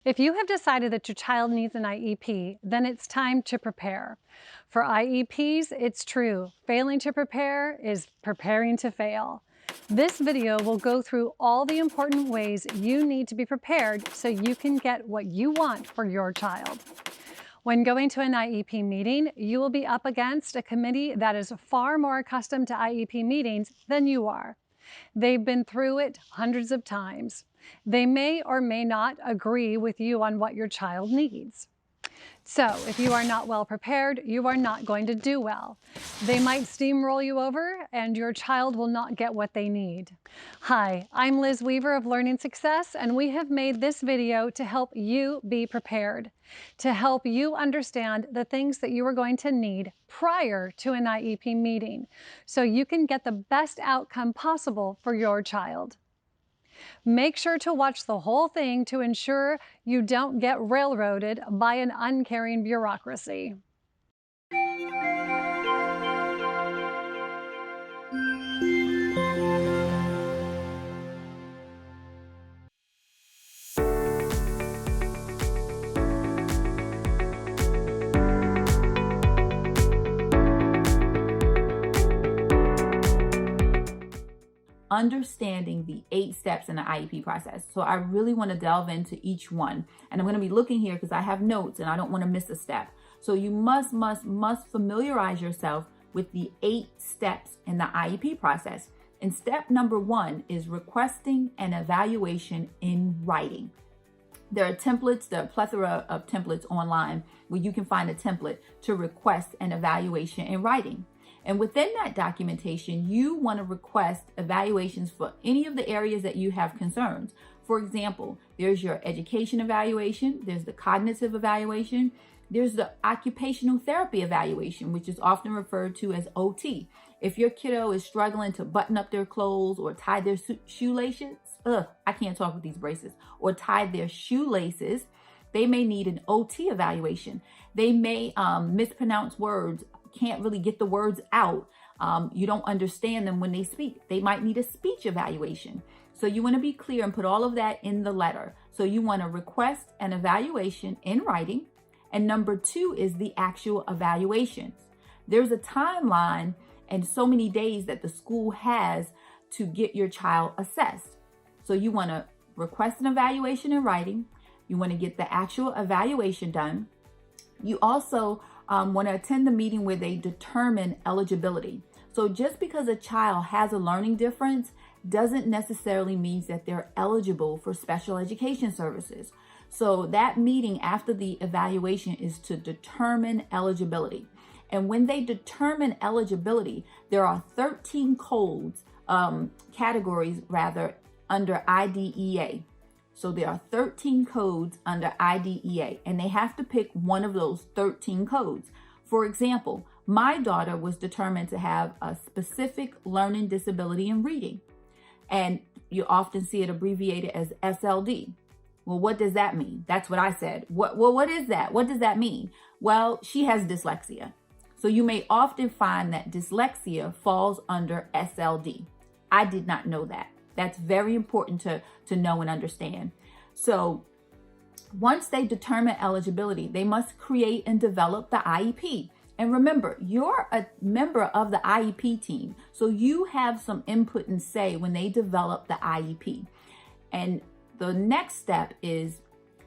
If you have decided that your child needs an IEP, then it's time to prepare. For IEPs, it's true. Failing to prepare is preparing to fail. This video will go through all the important ways you need to be prepared so you can get what you want for your child. When going to an IEP meeting, you will be up against a committee that is far more accustomed to IEP meetings than you are. They've been through it hundreds of times. They may or may not agree with you on what your child needs. So if you are not well prepared, you are not going to do well. They might steamroll you over and your child will not get what they need. Hi, I'm Liz Weaver of Learning Success, and we have made this video to help you be prepared, to help you understand the things that you are going to need prior to an IEP meeting, so you can get the best outcome possible for your child. Make sure to watch the whole thing to ensure you don't get railroaded by an uncaring bureaucracy. Understanding the 8 steps in the IEP process. So I really want to delve into each one. And I'm going to be looking here because I have notes and I don't want to miss a step. So you must familiarize yourself with the 8 steps in the IEP process. And step number 1 is requesting an evaluation in writing. There are templates, there are a plethora of templates online where you can find a template to request an evaluation in writing. And within that documentation, you want to request evaluations for any of the areas that you have concerns. For example, there's your education evaluation, there's the cognitive evaluation, there's the occupational therapy evaluation, which is often referred to as OT. If your kiddo is struggling to button up their clothes or tie their shoelaces, I can't talk with these braces, or tie their shoelaces, they may need an OT evaluation. They may mispronounce words, can't really get the words out. You don't understand them when they speak. They might need a speech evaluation. So you want to be clear and put all of that in the letter. So you want to request an evaluation in writing. And number 2 is the actual evaluations. There's a timeline and so many days that the school has to get your child assessed. So you want to request an evaluation in writing. You want to get the actual evaluation done. You also want to attend the meeting where they determine eligibility. So just because a child has a learning difference doesn't necessarily mean that they're eligible for special education services. So that meeting after the evaluation is to determine eligibility. And when they determine eligibility, there are 13 codes, categories rather, under IDEA. So there are 13 codes under IDEA, and they have to pick one of those 13 codes. For example, my daughter was determined to have a specific learning disability in reading, and you often see it abbreviated as SLD. Well, what does that mean? That's what I said. What is that? What does that mean? Well, she has dyslexia. So you may often find that dyslexia falls under SLD. I did not know that. That's very important to know and understand. So once they determine eligibility, they must create and develop the IEP. And remember, you're a member of the IEP team, so you have some input and say when they develop the IEP. And the next step is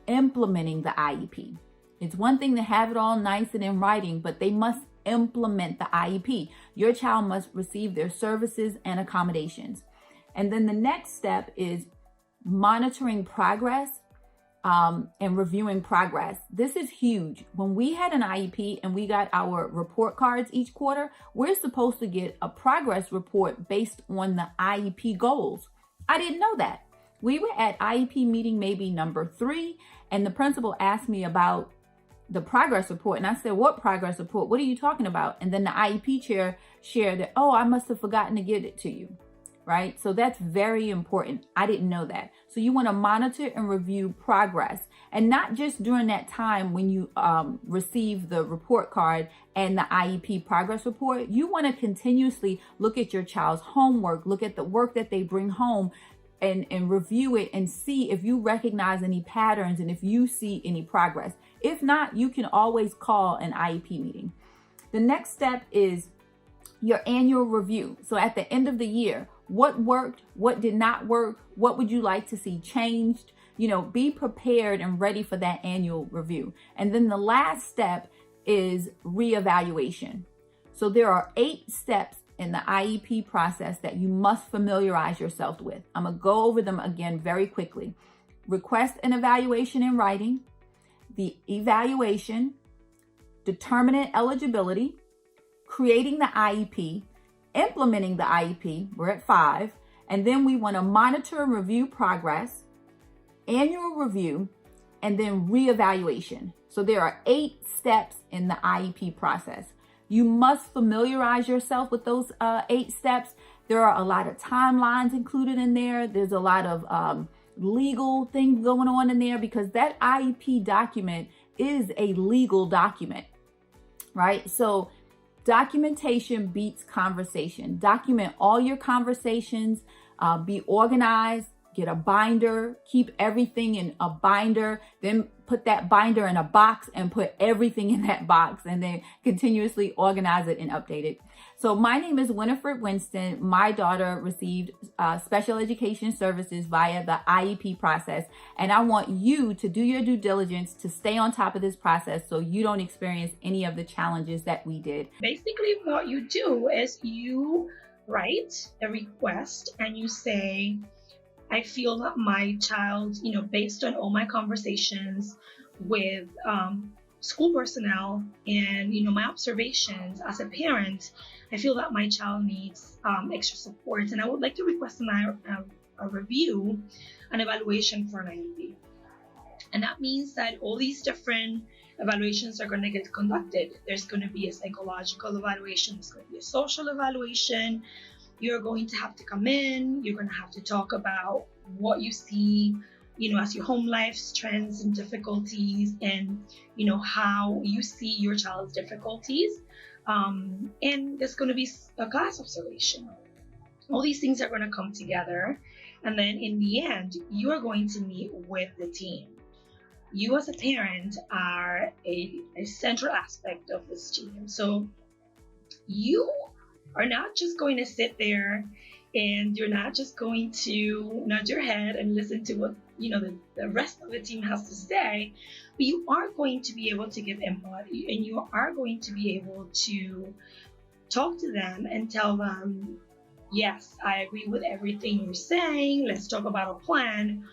implementing the IEP. It's one thing to have it all nice and in writing, but they must implement the IEP. Your child must receive their services and accommodations. And then the next step is monitoring progress and reviewing progress. This is huge. When we had an IEP and we got our report cards each quarter, we're supposed to get a progress report based on the IEP goals. I didn't know that. We were at IEP meeting maybe number 3, and the principal asked me about the progress report. And I said, what progress report? What are you talking about? And then the IEP chair shared that, oh, I must have forgotten to get it to you. Right? So that's very important. I didn't know that. So you want to monitor and review progress, and not just during that time when you receive the report card and the IEP progress report. You want to continuously look at your child's homework, look at the work that they bring home and review it and see if you recognize any patterns and if you see any progress. If not, you can always call an IEP meeting. The next step is your annual review. So at the end of the year, what worked, what did not work, what would you like to see changed? Be prepared and ready for that annual review. And then the last step is reevaluation. So there are 8 steps in the IEP process that you must familiarize yourself with. I'm going to go over them again very quickly. Request an evaluation in writing, the evaluation, determinant eligibility, creating the IEP, implementing the IEP, we're at 5, and then we want to monitor and review progress, annual review, and then reevaluation. So there are 8 steps in the IEP process. You must familiarize yourself with those 8 steps. There are a lot of timelines included in there. There's a lot of legal things going on in there because that IEP document is a legal document, right? So documentation beats conversation. Document all your conversations, be organized, get a binder, keep everything in a binder, then put that binder in a box and put everything in that box, and then continuously organize it and update it. So my name is Winifred Winston. My daughter received special education services via the IEP process, and I want you to do your due diligence to stay on top of this process so you don't experience any of the challenges that we did. Basically, what you do is you write a request and you say, I feel that my child, based on all my conversations with school personnel and, my observations as a parent, I feel that my child needs extra support. And I would like to request a review, an evaluation for an IEP. And that means that all these different evaluations are going to get conducted. There's going to be a psychological evaluation. There's going to be a social evaluation. You're going to have to come in, you're going to have to talk about what you see, as your home life's trends and difficulties and, how you see your child's difficulties. And there's going to be a class observation. All these things are going to come together. And then in the end, you are going to meet with the team. You as a parent are a central aspect of this team. So you are not just going to sit there and you're not just going to nod your head and listen to what the rest of the team has to say, but you are going to be able to give input and you are going to be able to talk to them and tell them, yes, I agree with everything you're saying, let's talk about a plan.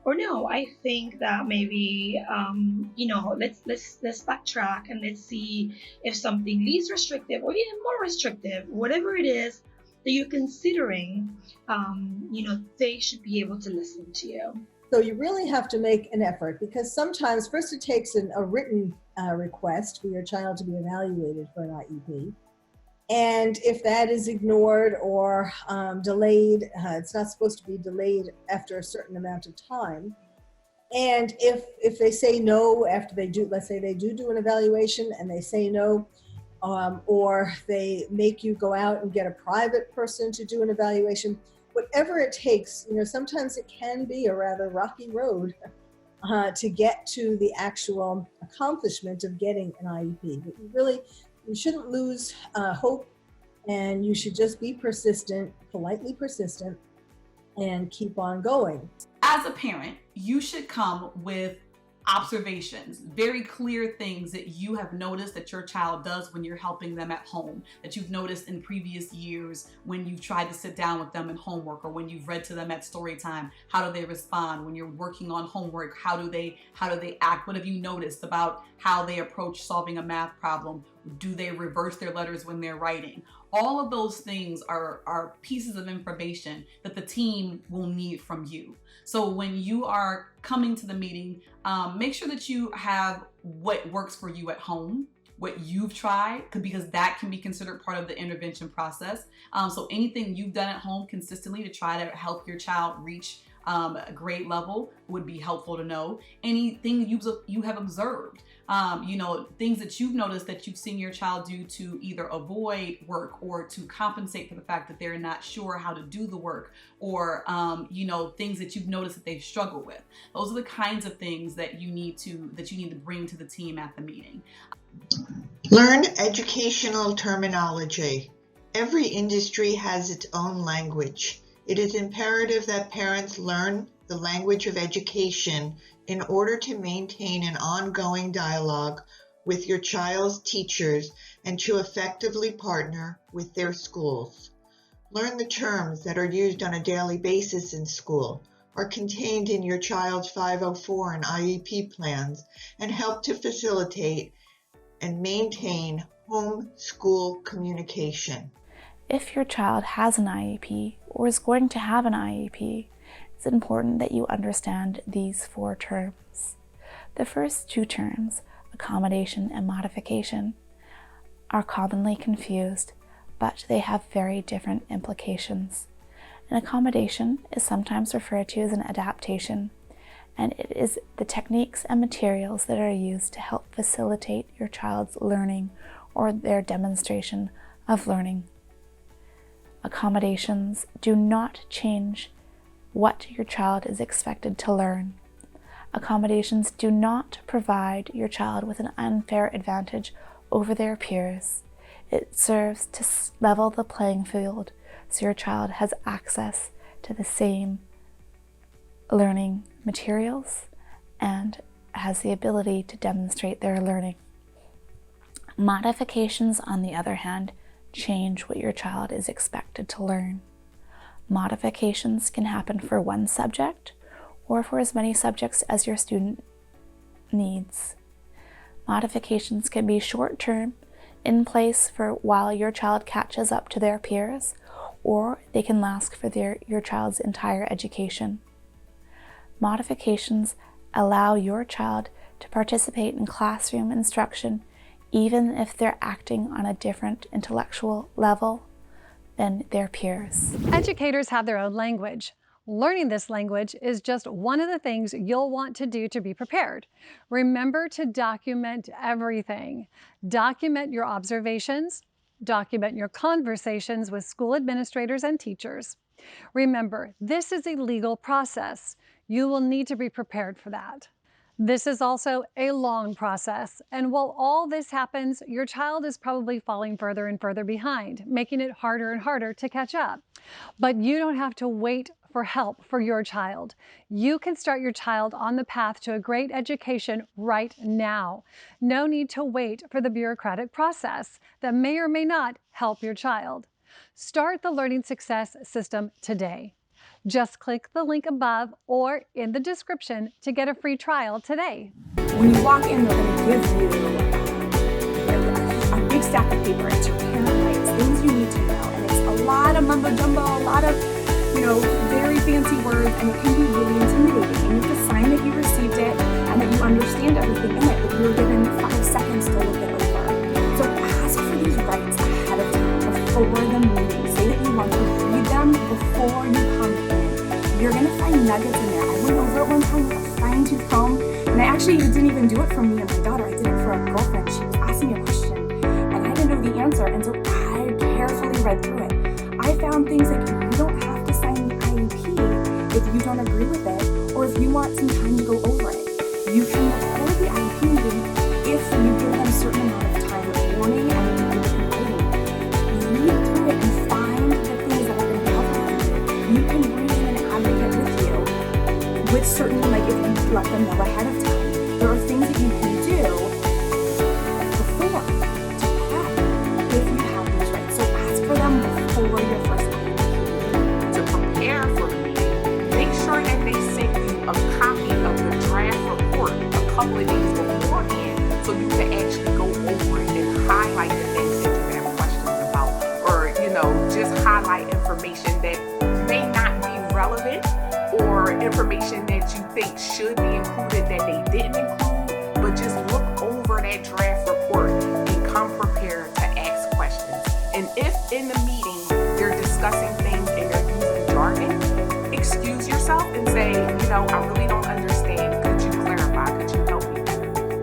Or no, I think that maybe, let's backtrack and let's see if something least restrictive or even more restrictive, whatever it is that you're considering, they should be able to listen to you. So you really have to make an effort because sometimes first it takes a written request for your child to be evaluated for an IEP. And if that is ignored or delayed, it's not supposed to be delayed after a certain amount of time. And if they say no after they do, let's say they do an evaluation and they say no, or they make you go out and get a private person to do an evaluation, whatever it takes, sometimes it can be a rather rocky road to get to the actual accomplishment of getting an IEP. But you shouldn't lose hope, and you should just be persistent, politely persistent, and keep on going. As a parent, you should come with observations, very clear things that you have noticed that your child does when you're helping them at home, that you've noticed in previous years when you've tried to sit down with them in homework or when you've read to them at story time. How do they respond when you're working on homework? How do they act? What have you noticed about how they approach solving a math problem? Do they reverse their letters when they're writing? All of those things are pieces of information that the team will need from you. So when you are coming to the meeting, make sure that you have what works for you at home, what you've tried, because that can be considered part of the intervention process. So anything you've done at home consistently to try to help your child reach a grade level would be helpful to know. Anything you have observed. Things that you've noticed that you've seen your child do to either avoid work or to compensate for the fact that they're not sure how to do the work, or, things that you've noticed that they've struggled with. Those are the kinds of things that you need to bring to the team at the meeting. Learn educational terminology. Every industry has its own language. It is imperative that parents learn the language of education in order to maintain an ongoing dialogue with your child's teachers and to effectively partner with their schools. Learn the terms that are used on a daily basis in school, are contained in your child's 504 and IEP plans, and help to facilitate and maintain home-school communication. If your child has an IEP or is going to have an IEP, it's important that you understand these 4 terms. The first 2 terms, accommodation and modification, are commonly confused, but they have very different implications. An accommodation is sometimes referred to as an adaptation, and it is the techniques and materials that are used to help facilitate your child's learning or their demonstration of learning. Accommodations do not change what your child is expected to learn. Accommodations do not provide your child with an unfair advantage over their peers. It serves to level the playing field so your child has access to the same learning materials and has the ability to demonstrate their learning. Modifications, on the other hand, change what your child is expected to learn. Modifications can happen for one subject or for as many subjects as your student needs. Modifications can be short-term, in place for while your child catches up to their peers, or they can last for your child's entire education. Modifications allow your child to participate in classroom instruction even if they're acting on a different intellectual level than their peers. Educators have their own language. Learning this language is just one of the things you'll want to do to be prepared. Remember to document everything. Document your observations. Document your conversations with school administrators and teachers. Remember, this is a legal process. You will need to be prepared for that. This is also a long process, and while all this happens, your child is probably falling further and further behind, making it harder and harder to catch up. But you don't have to wait for help for your child. You can start your child on the path to a great education right now. No need to wait for the bureaucratic process that may or may not help your child. Start the Learning Success System today. Just click the link above or in the description to get a free trial today. When you walk in, they're going to give you a big stack of paper. It's your parent rights, things you need to know. And it's a lot of mumbo jumbo, a lot of, very fancy words, and it can be really intimidating. And you have to sign that you received it and that you understand everything in it, but you're given 5 seconds to look it over. So ask for these rights ahead of time, before the meeting. Say that you want to read them before you come in. You're going to find nuggets in there. I went over it one time with a fine-tooth comb, and I actually didn't even do it for me and my daughter. I did it for a girlfriend. She was asking me a question, and I didn't know the answer, and so I carefully read through it. I found things like you don't have to sign the IEP if you don't agree with it, or if you want some time to go over it. You can record the IEP meeting if you give them a certain amount of time with warning and writing. Read through it and find the things that are going to help you. You can bring in an advocate with you with certain, like if you let them know ahead of time. There are things that you can do before to prep if you have these rights. So ask for them before your first IEP. To prepare for the meeting, make sure that they send you a copy of the draft report a couple of days beforehand so you can actually go over it and highlight the things that you have questions about, or just highlight information that may not be relevant or information that you think should be included that they didn't include, but just look over that draft report and come prepared to ask questions. And if in the meeting they're discussing things and they're using jargon, excuse yourself and say, I really don't understand. Could you clarify? Could you help me?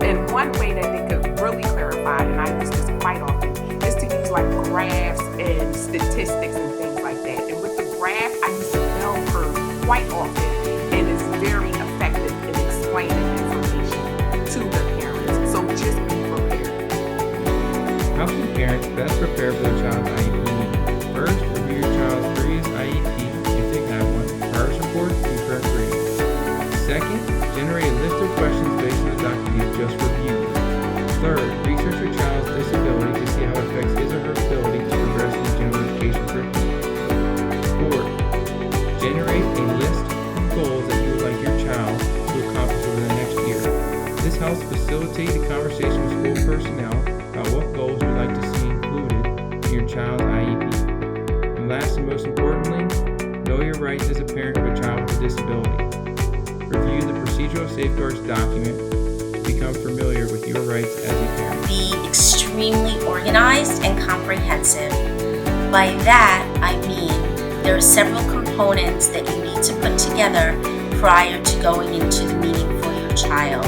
And one way that they could really clarify, and I use this quite often, is to use like graphs and statistics and things like that. And with the graph, I use the bell curve quite often, and it's very effective in explaining information to the parents. So just be prepared. How can parents best prepare for their child's IEP needs? First, review your child's previous IEP if they have one, progress reports, and current grades. Second, generate a list of questions based on the document you've just reviewed. Third, research your child's disability to see how it affects his or her ability to progress in the general education curriculum. Fourth, generate a list of goals that you would like your child to accomplish over the next year. This helps facilitate the conversation with school personnel about what goals you'd like to see included in your child's IEP. And last and most importantly, know your rights as a parent of a child with a disability. Review the procedural safeguards document to become familiar with your rights as a parent. Be extremely organized and comprehensive. By that, I mean there are several components that you need to put together prior to going into the meeting for your child.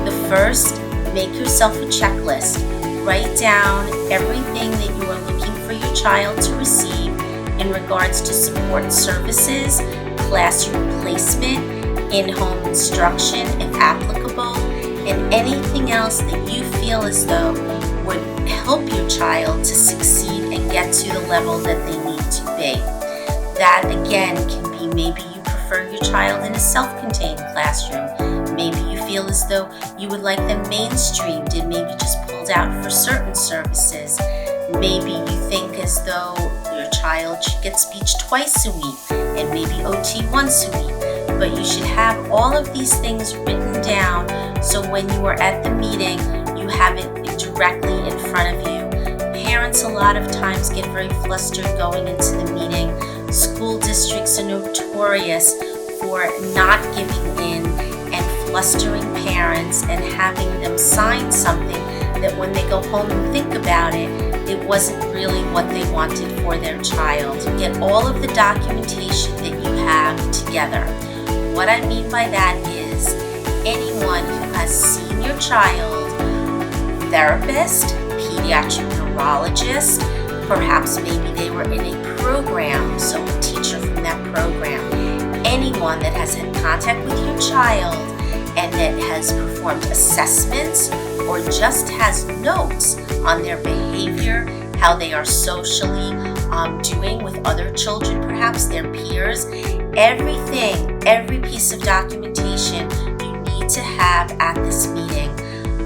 The first, make yourself a checklist. Write down everything that you are looking for your child to receive in regards to support services, classroom placement, in-home instruction if applicable, and anything else that you feel as though would help your child to succeed and get to the level that they need to be. That again can be maybe you prefer your child in a self-contained classroom. Maybe you feel as though you would like them mainstreamed and maybe just pulled out for certain services. Maybe you think as though your child should get speech twice a week and maybe OT once a week. But you should have all of these things written down so when you are at the meeting, you have it directly in front of you. Parents a lot of times get very flustered going into the meeting. School districts are notorious for not giving in and flustering parents and having them sign something that when they go home and think about it, it wasn't really what they wanted for their child. Get all of the documentation that you have together. What I mean by that is anyone who has seen your child, therapist, pediatric neurologist, perhaps maybe they were in a program, so a teacher from that program, anyone that has had contact with your child and that has performed assessments or just has notes on their behavior, how they are socially doing with other children, perhaps their peers. Everything, every piece of documentation you need to have at this meeting.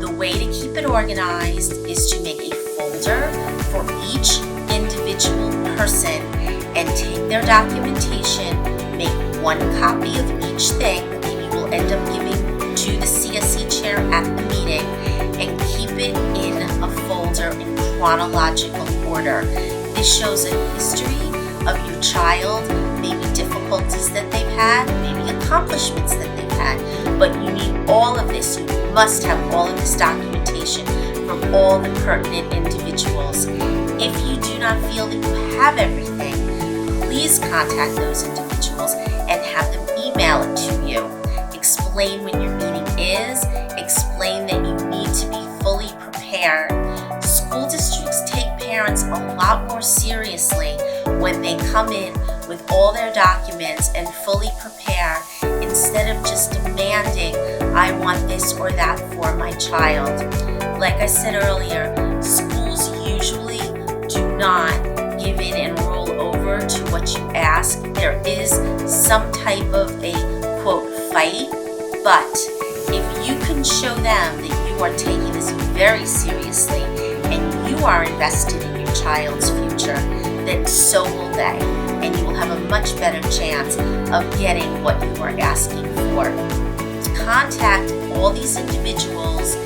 The way to keep it organized is to make a folder for each individual person and take their documentation, make one copy of each thing that maybe we'll end up giving to the CSE chair at the meeting, and keep it in a folder in chronological order. This shows a history of your child, maybe difficulties that they've had, maybe accomplishments that they've had, but you need all of this. You must have all of this documentation from all the pertinent individuals. If you do not feel that you have everything, please contact those individuals and have them email it to you. Explain when your meeting is, explain that you need to be fully prepared. School districts take parents a lot more seriously when they come in with all their documents and fully prepare instead of just demanding, I want this or that for my child. Like I said earlier, schools usually do not give in and roll over to what you ask. There is some type of a quote fight, but if you can show them that you are taking this very seriously and you are invested in your child's future, then so will they, and you will have a much better chance of getting what you are asking for. Contact all these individuals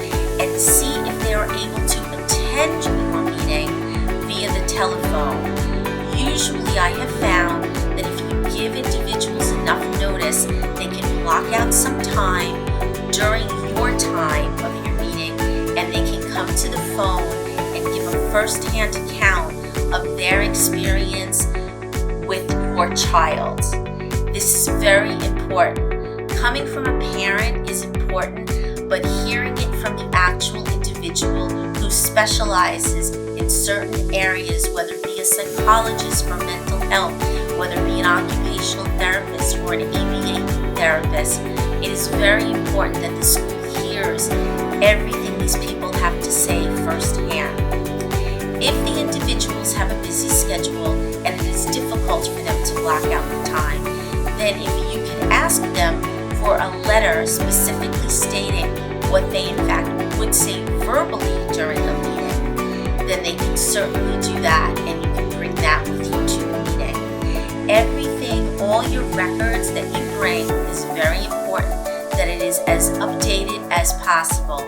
and see if they are able to attend your meeting via the telephone. Usually I have found that if you give individuals enough notice, they can block out some time during your time of your meeting and they can come to the phone and give a first-hand account of their experience with your child. This is very important. Coming from a parent is important, but hearing it from the actual individual who specializes in certain areas, whether it be a psychologist for mental health, whether it be an occupational therapist or an ABA therapist. It is very important that the school hears everything these people have to say firsthand. If the individuals have a busy schedule and it is difficult for them to block out the time, then if you can ask them for a letter specifically stating what they in fact would say verbally during a meeting, then they can certainly do that, and you can bring that with you to a meeting. Everything, all your records that you bring, is very important that it is as updated as possible.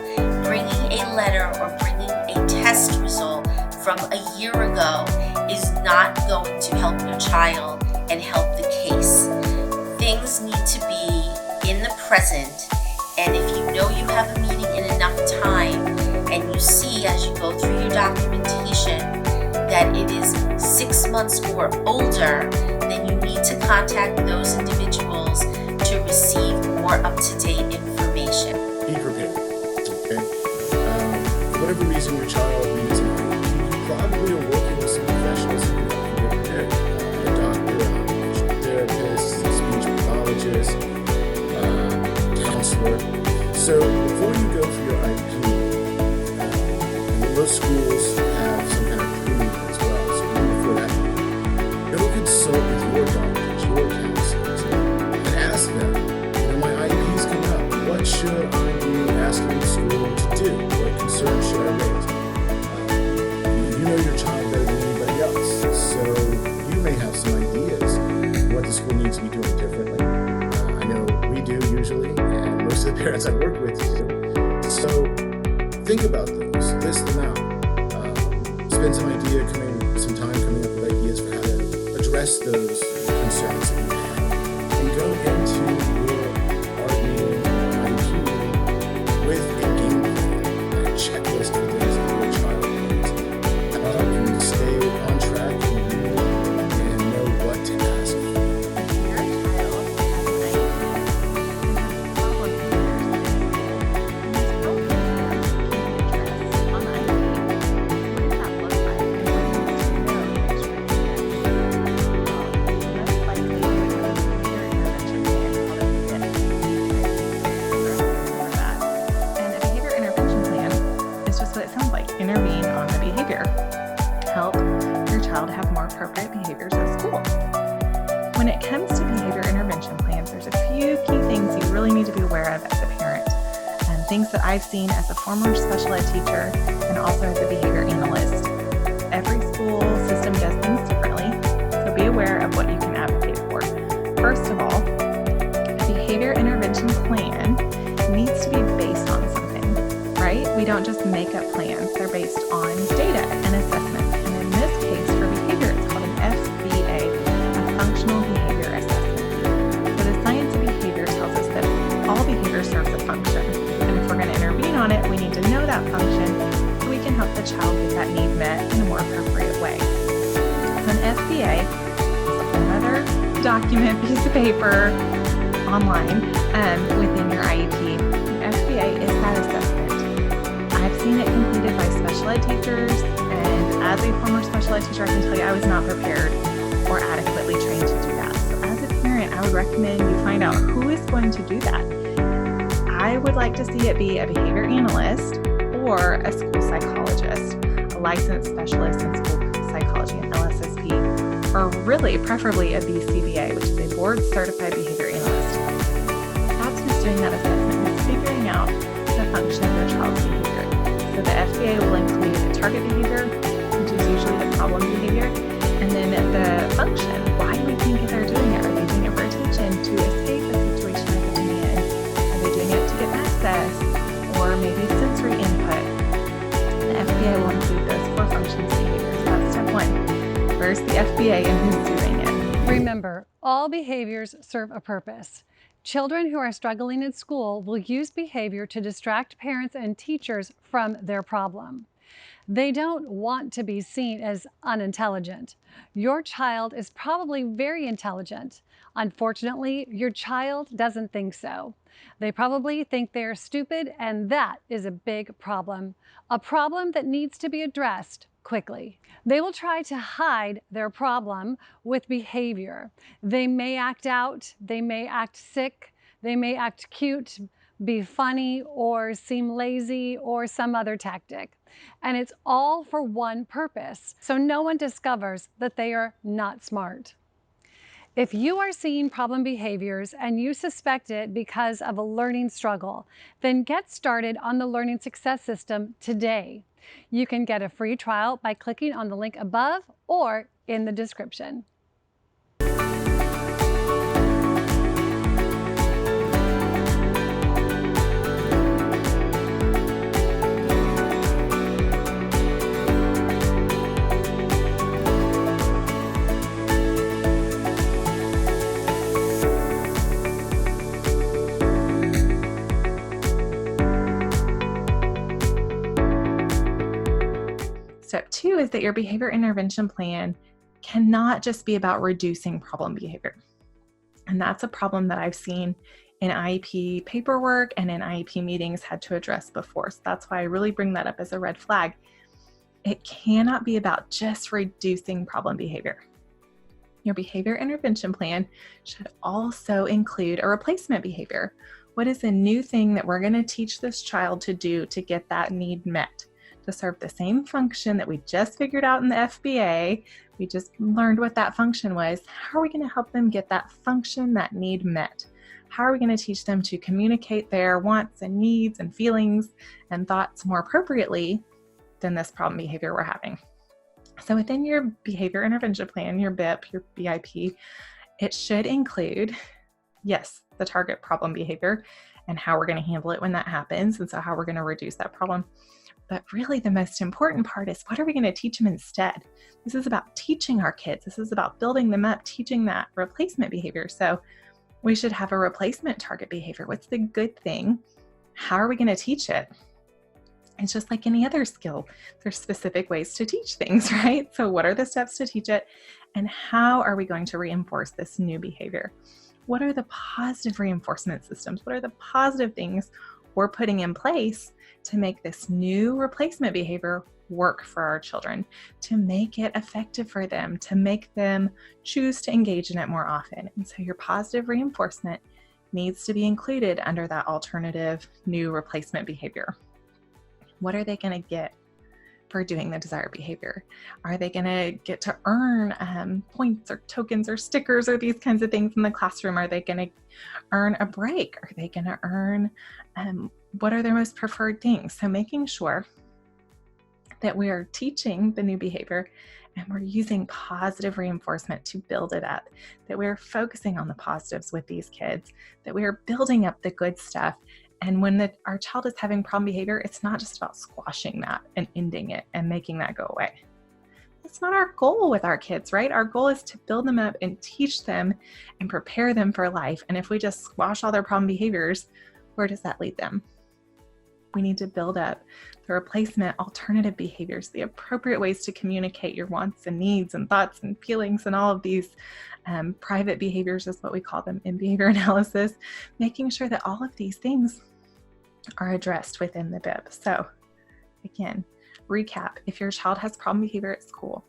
Bringing a letter or bringing a test result from a year ago is not going to help your child and help the case. Things need to be in the present, and if you know you have a meeting in enough time and you see as you go through your documentation that it is 6 months or older, then you need to contact those individuals to receive more up-to-date information. Be prepared, okay? For whatever reason your child needs an IEP, you probably are working with some professionals who can help you get prepared. A doctor, a occupational therapist, a speech pathologist, counselor. So before you go for your IEP, and most schools have some kind of pre-meeting as well, so even before that, go consult with your doctors, your counselors, and ask them, my IEP's coming up. What should I be asking the school to do? What concerns should I raise? You know your child better than anybody else, so you may have some ideas what the school needs to be doing differently. I know we do usually, and most of the parents I work with do. So think about those, list them out, spend some time coming up with ideas for how to address those concerns that you have, and go into your art meeting or IEP meeting with a game plan, a checklist for things that your child needs. That'll help you stay on track and know what to ask for. Intervene on the behavior. Help your child have more appropriate behaviors at school. When it comes to behavior intervention plans, there's a few key things you really need to be aware of as a parent, and things that I've seen as a former special ed teacher and also as a behavior analyst. Every school system does things differently, so be aware of what you can advocate for. First of all, a behavior intervention plan needs to be based on something, right? We don't just make up plans. They're based on data and assessment. And in this case, for behavior, it's called an FBA, a functional behavior assessment. So the science of behavior tells us that all behavior serves a function. And if we're going to intervene on it, we need to know that function so we can help the child get that need met in a more appropriate way. So an FBA is another document, piece of paper, online, within your IEP. An FBA is that assessment. I've seen it completed by special ed teachers, and as a former special ed teacher, I can tell you I was not prepared or adequately trained to do that. So as a parent, I would recommend you find out who is going to do that. I would like to see it be a behavior analyst or a school psychologist, a licensed specialist in school psychology, an LSSP, or really preferably a BCBA, which is a board certified behavior analyst. That's who's doing that assessment, who's figuring out the function of your child's behavior. So the FBA will include the target behavior, which is usually the problem behavior, and then the function. Why do we think they're doing it? Are they doing it for attention, to escape a situation they're putting in? Are they doing it to get access, or maybe sensory input? The FBA will include those 4 functions behaviors. That's step 1. Where's the FBA and who's doing it? Remember, all behaviors serve a purpose. Children who are struggling in school will use behavior to distract parents and teachers from their problem. They don't want to be seen as unintelligent. Your child is probably very intelligent. Unfortunately, your child doesn't think so. They probably think they're stupid, and that is a big problem. A problem that needs to be addressed quickly. They will try to hide their problem with behavior. They may act out, they may act sick, they may act cute, be funny, or seem lazy, or some other tactic. And it's all for one purpose, so no one discovers that they are not smart. If you are seeing problem behaviors and you suspect it because of a learning struggle, then get started on the Learning Success System today. You can get a free trial by clicking on the link above or in the description. Step 2 is that your behavior intervention plan cannot just be about reducing problem behavior. And that's a problem that I've seen in IEP paperwork and in IEP meetings had to address before. So that's why I really bring that up as a red flag. It cannot be about just reducing problem behavior. Your behavior intervention plan should also include a replacement behavior. What is a new thing that we're going to teach this child to do to get that need met? To serve the same function that we just figured out in the FBA, we just learned what that function was. How are we going to help them get that function, that need met? How are we going to teach them to communicate their wants and needs and feelings and thoughts more appropriately than this problem behavior we're having? So within your behavior intervention plan, your BIP, your BIP, it should include, yes, the target problem behavior and how we're going to handle it when that happens, and so how we're going to reduce that problem. But really the most important part is, what are we going to teach them instead? This is about teaching our kids. This is about building them up, teaching that replacement behavior. So we should have a replacement target behavior. What's the good thing? How are we going to teach it? It's just like any other skill. There's specific ways to teach things, right? So what are the steps to teach it? And how are we going to reinforce this new behavior? What are the positive reinforcement systems? What are the positive things we're putting in place to make this new replacement behavior work for our children, to make it effective for them, to make them choose to engage in it more often? And so your positive reinforcement needs to be included under that alternative new replacement behavior. What are they going to get for doing the desired behavior? Are they going to get to earn points or tokens or stickers or these kinds of things in the classroom? Are they going to earn a break? Are they going to earn what are their most preferred things? So making sure that we are teaching the new behavior and we're using positive reinforcement to build it up, that we're focusing on the positives with these kids, that we are building up the good stuff. And when our child is having problem behavior, it's not just about squashing that and ending it and making that go away. That's not our goal with our kids, right? Our goal is to build them up and teach them and prepare them for life. And if we just squash all their problem behaviors, where does that lead them? We need to build up the replacement alternative behaviors, the appropriate ways to communicate your wants and needs and thoughts and feelings and all of these private behaviors is what we call them in behavior analysis, making sure that all of these things are addressed within the BIP. So again, recap, if your child has problem behavior at school,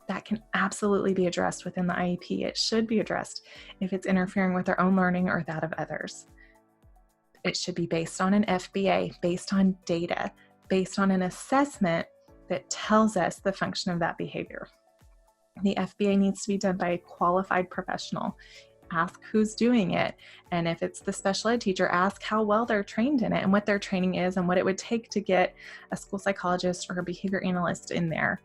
that can absolutely be addressed within the IEP. It should be addressed if it's interfering with their own learning or that of others. It should be based on an FBA, based on data, based on an assessment that tells us the function of that behavior. The FBA needs to be done by a qualified professional. Ask who's doing it. And if it's the special ed teacher, ask how well they're trained in it and what their training is and what it would take to get a school psychologist or a behavior analyst in there.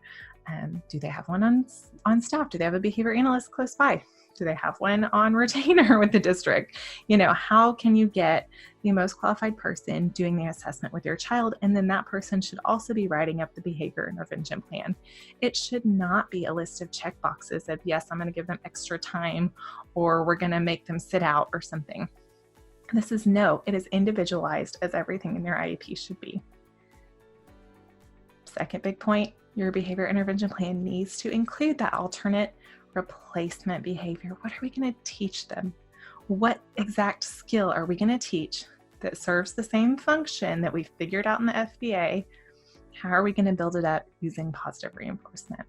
Do they have one on staff? Do they have a behavior analyst close by? Do they have one on retainer with the district? You know, how can you get the most qualified person doing the assessment with your child? And then that person should also be writing up the behavior intervention plan. It should not be a list of check boxes of, yes, I'm going to give them extra time, or we're going to make them sit out or something. This is no, it is individualized, as everything in your IEP should be. Second big point, your behavior intervention plan needs to include that alternate replacement behavior. What are we going to teach them? what exact skill are we going to teach that serves the same function that we figured out in the FBA? How are we going to build it up using positive reinforcement?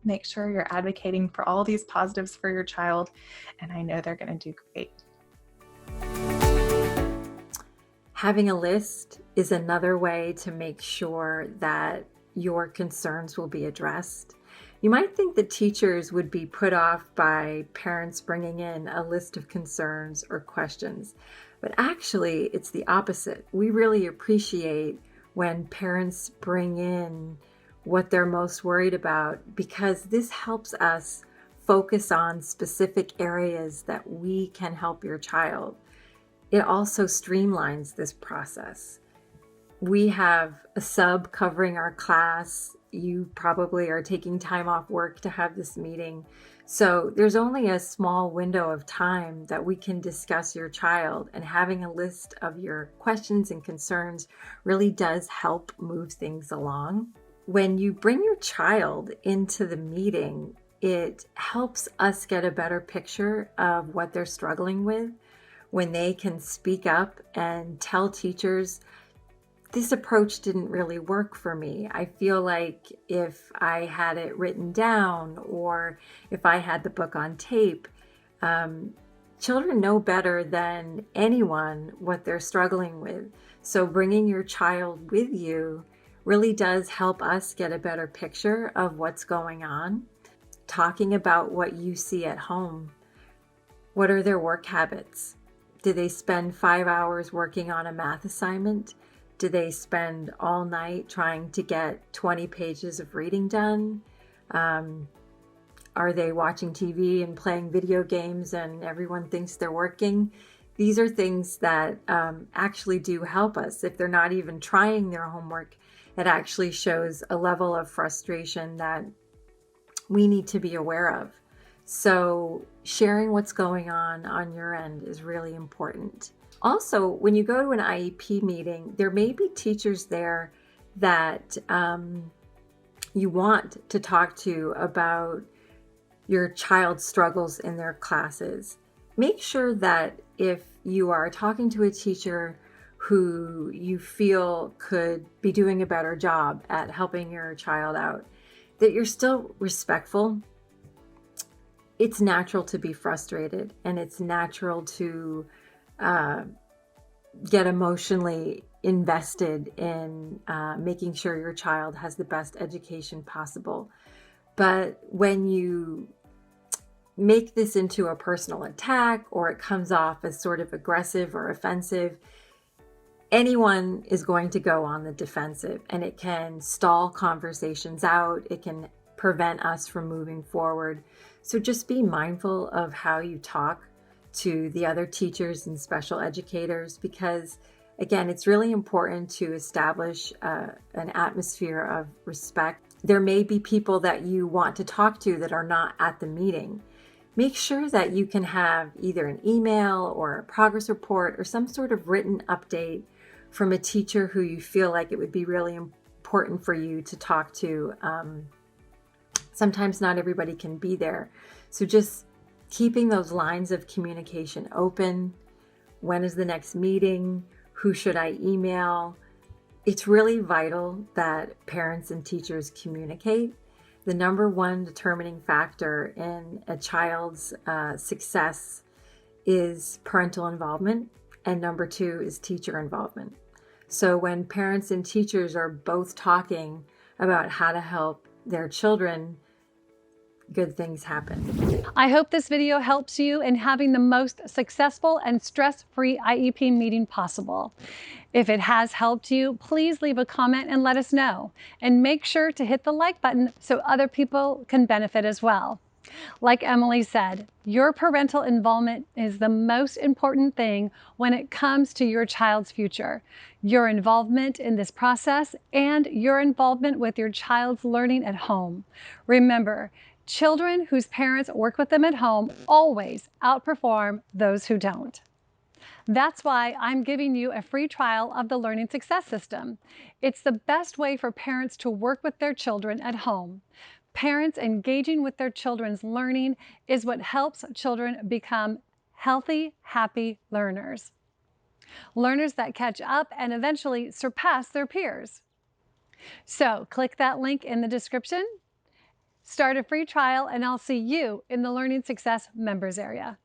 Make sure you're advocating for all these positives for your child, and I know they're going to do great. Having a list is another way to make sure that your concerns will be addressed. You might think that teachers would be put off by parents bringing in a list of concerns or questions, but actually it's the opposite. We really appreciate when parents bring in what they're most worried about, because this helps us focus on specific areas that we can help your child. It also streamlines this process. We have a sub covering our class. You probably are taking time off work to have this meeting. So there's only a small window of time that we can discuss your child, and having a list of your questions and concerns really does help move things along. When you bring your child into the meeting, it helps us get a better picture of what they're struggling with. When they can speak up and tell teachers, this approach didn't really work for me. I feel like if I had it written down or if I had the book on tape, children know better than anyone what they're struggling with. So bringing your child with you really does help us get a better picture of what's going on. Talking about what you see at home. What are their work habits? Do they spend 5 hours working on a math assignment? Do they spend all night trying to get 20 pages of reading done? Are they watching TV and playing video games and everyone thinks they're working? These are things that actually do help us. If they're not even trying their homework, it actually shows a level of frustration that we need to be aware of. So sharing what's going on your end is really important. Also, when you go to an IEP meeting, there may be teachers there that you want to talk to about your child's struggles in their classes. Make sure that if you are talking to a teacher who you feel could be doing a better job at helping your child out, that you're still respectful. It's natural to be frustrated, and it's natural to get emotionally invested in making sure your child has the best education possible. But when you make this into a personal attack, or it comes off as sort of aggressive or offensive, anyone is going to go on the defensive, and it can stall conversations out. It can prevent us from moving forward. So just be mindful of how you talk to the other teachers and special educators, because again, it's really important to establish an atmosphere of respect. There may be people that you want to talk to that are not at the meeting. Make sure that you can have either an email or a progress report or some sort of written update from a teacher who you feel like it would be really important for you to talk to. Sometimes not everybody can be there. So just keeping those lines of communication open. When is the next meeting? Who should I email? It's really vital that parents and teachers communicate. The number one determining factor in a child's success is parental involvement, and number two is teacher involvement. So when parents and teachers are both talking about how to help their children, good things happen. I hope this video helps you in having the most successful and stress-free IEP meeting possible. If it has helped you, please leave a comment and let us know. And make sure to hit the like button so other people can benefit as well. Like Emily said, your parental involvement is the most important thing when it comes to your child's future. Your involvement in this process and your involvement with your child's learning at home. Remember, children whose parents work with them at home always outperform those who don't. That's why I'm giving you a free trial of the Learning Success System. It's the best way for parents to work with their children at home. Parents engaging with their children's learning is what helps children become healthy, happy learners. Learners that catch up and eventually surpass their peers. So click that link in the description, start a free trial, and I'll see you in the Learning Success members area.